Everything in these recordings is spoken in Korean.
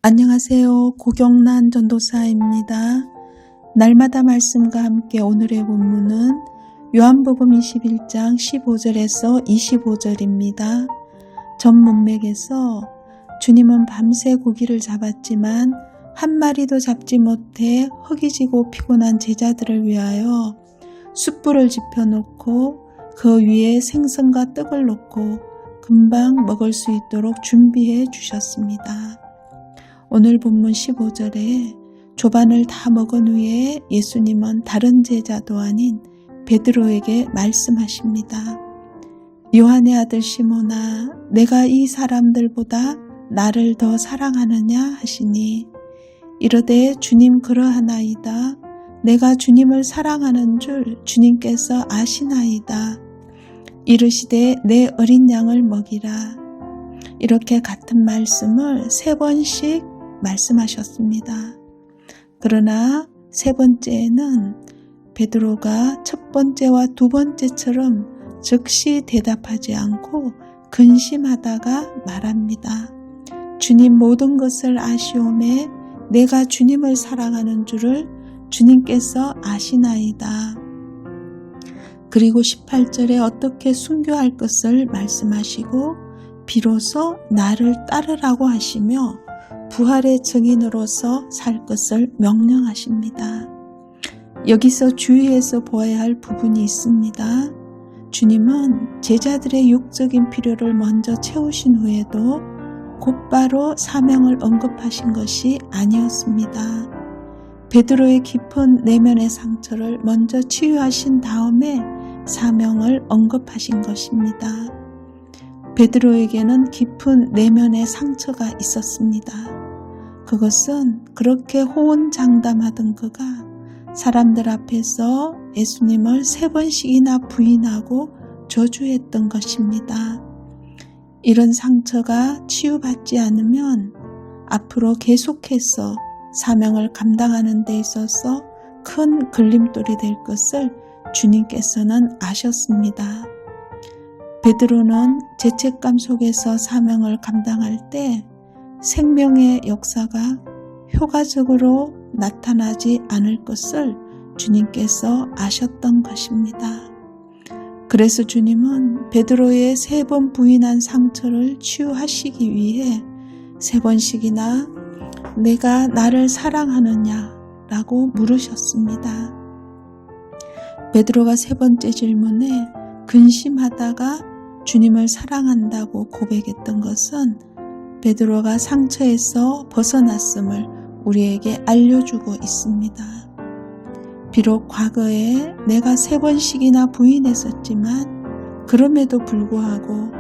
안녕하세요. 고경란 전도사입니다. 날마다 말씀과 함께 오늘의 본문은 요한복음 21장 15절에서 25절입니다. 전 문맥에서 주님은 밤새 고기를 잡았지만 한 마리도 잡지 못해 허기지고 피곤한 제자들을 위하여 숯불을 지펴놓고 그 위에 생선과 떡을 놓고 금방 먹을 수 있도록 준비해 주셨습니다. 오늘 본문 15절에 조반을 다 먹은 후에 예수님은 다른 제자도 아닌 베드로에게 말씀하십니다. 요한의 아들 시몬아, 내가 이 사람들보다 나를 더 사랑하느냐 하시니 이르되 주님 그러하나이다. 내가 주님을 사랑하는 줄 주님께서 아시나이다. 이르시되 내 어린 양을 먹이라. 이렇게 같은 말씀을 3번씩 말씀하셨습니다. 그러나 3번째에는 베드로가 첫 번째와 두 번째처럼 즉시 대답하지 않고 근심하다가 말합니다. 주님 모든 것을 아시오매 내가 주님을 사랑하는 줄을 주님께서 아시나이다. 그리고 18절에 어떻게 순교할 것을 말씀하시고 비로소 나를 따르라고 하시며 부활의 증인으로서 살 것을 명령하십니다. 여기서 주의해서 보아야 할 부분이 있습니다. 주님은 제자들의 육적인 필요를 먼저 채우신 후에도 곧바로 사명을 언급하신 것이 아니었습니다. 베드로의 깊은 내면의 상처를 먼저 치유하신 다음에 사명을 언급하신 것입니다. 베드로에게는 깊은 내면의 상처가 있었습니다. 그것은 그렇게 호언장담하던 그가 사람들 앞에서 예수님을 3번씩이나 부인하고 저주했던 것입니다. 이런 상처가 치유받지 않으면 앞으로 계속해서 사명을 감당하는 데 있어서 큰 걸림돌이 될 것을 주님께서는 아셨습니다. 베드로는 죄책감 속에서 사명을 감당할 때 생명의 역사가 효과적으로 나타나지 않을 것을 주님께서 아셨던 것입니다. 그래서 주님은 베드로의 3번 부인한 상처를 치유하시기 위해 3번씩이나 내가 나를 사랑하느냐 라고 물으셨습니다. 베드로가 3번째 질문에 근심하다가 주님을 사랑한다고 고백했던 것은 베드로가 상처에서 벗어났음을 우리에게 알려주고 있습니다. 비록 과거에 내가 3번씩이나 부인했었지만 그럼에도 불구하고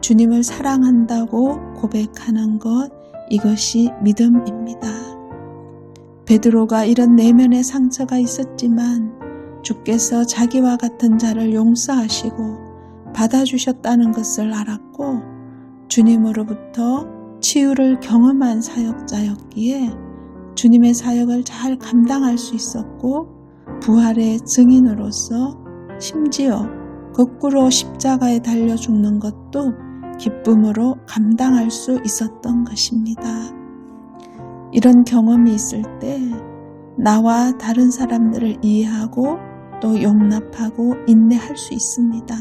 주님을 사랑한다고 고백하는 것, 이것이 믿음입니다. 베드로가 이런 내면의 상처가 있었지만 주께서 자기와 같은 자를 용서하시고 받아주셨다는 것을 알았고 주님으로부터 치유를 경험한 사역자였기에 주님의 사역을 잘 감당할 수 있었고 부활의 증인으로서 심지어 거꾸로 십자가에 달려 죽는 것도 기쁨으로 감당할 수 있었던 것입니다. 이런 경험이 있을 때 나와 다른 사람들을 이해하고 또 용납하고 인내할 수 있습니다.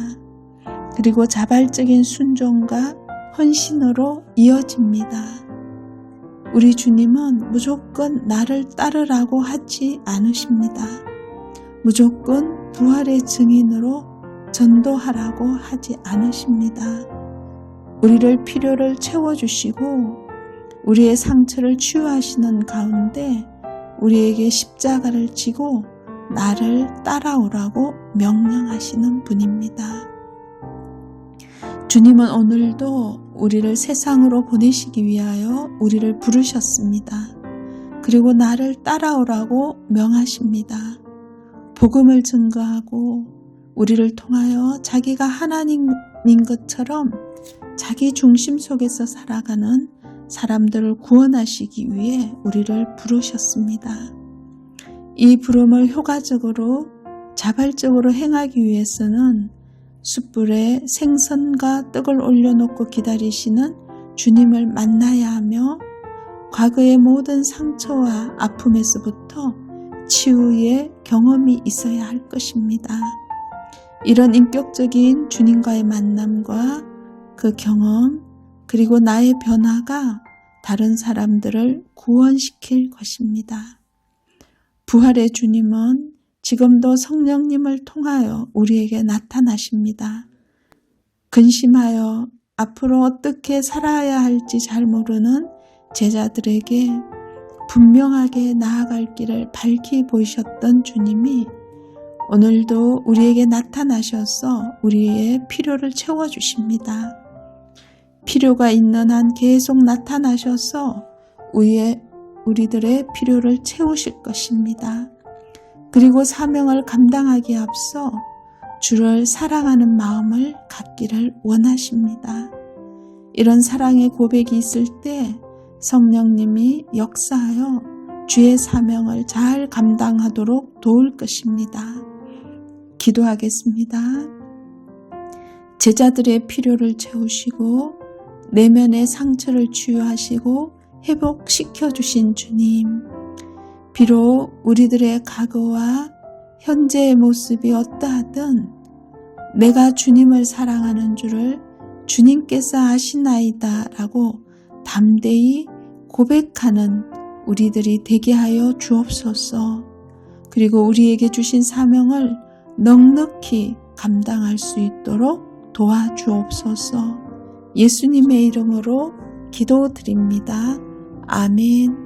그리고 자발적인 순종과 헌신으로 이어집니다. 우리 주님은 무조건 나를 따르라고 하지 않으십니다. 무조건 부활의 증인으로 전도하라고 하지 않으십니다. 우리를 필요를 채워주시고 우리의 상처를 치유하시는 가운데 우리에게 십자가를 지고 나를 따라오라고 명령하시는 분입니다. 주님은 오늘도 우리를 세상으로 보내시기 위하여 우리를 부르셨습니다. 그리고 나를 따라오라고 명하십니다. 복음을 증거하고 우리를 통하여 자기가 하나님인 것처럼 자기 중심 속에서 살아가는 사람들을 구원하시기 위해 우리를 부르셨습니다. 이 부름을 효과적으로 자발적으로 행하기 위해서는 숯불에 생선과 떡을 올려놓고 기다리시는 주님을 만나야 하며 과거의 모든 상처와 아픔에서부터 치유의 경험이 있어야 할 것입니다. 이런 인격적인 주님과의 만남과 그 경험, 그리고 나의 변화가 다른 사람들을 구원시킬 것입니다. 부활의 주님은 지금도 성령님을 통하여 우리에게 나타나십니다. 근심하여 앞으로 어떻게 살아야 할지 잘 모르는 제자들에게 분명하게 나아갈 길을 밝히 보이셨던 주님이 오늘도 우리에게 나타나셔서 우리의 필요를 채워주십니다. 필요가 있는 한 계속 나타나셔서 우리들의 필요를 채우실 것입니다. 그리고 사명을 감당하기에 앞서 주를 사랑하는 마음을 갖기를 원하십니다. 이런 사랑의 고백이 있을 때 성령님이 역사하여 주의 사명을 잘 감당하도록 도울 것입니다. 기도하겠습니다. 제자들의 필요를 채우시고 내면의 상처를 치유하시고 회복시켜 주신 주님, 비록 우리들의 과거와 현재의 모습이 어떠하든 내가 주님을 사랑하는 줄을 주님께서 아시나이다 라고 담대히 고백하는 우리들이 되게 하여 주옵소서. 그리고 우리에게 주신 사명을 넉넉히 감당할 수 있도록 도와주옵소서. 예수님의 이름으로 기도드립니다. 아멘.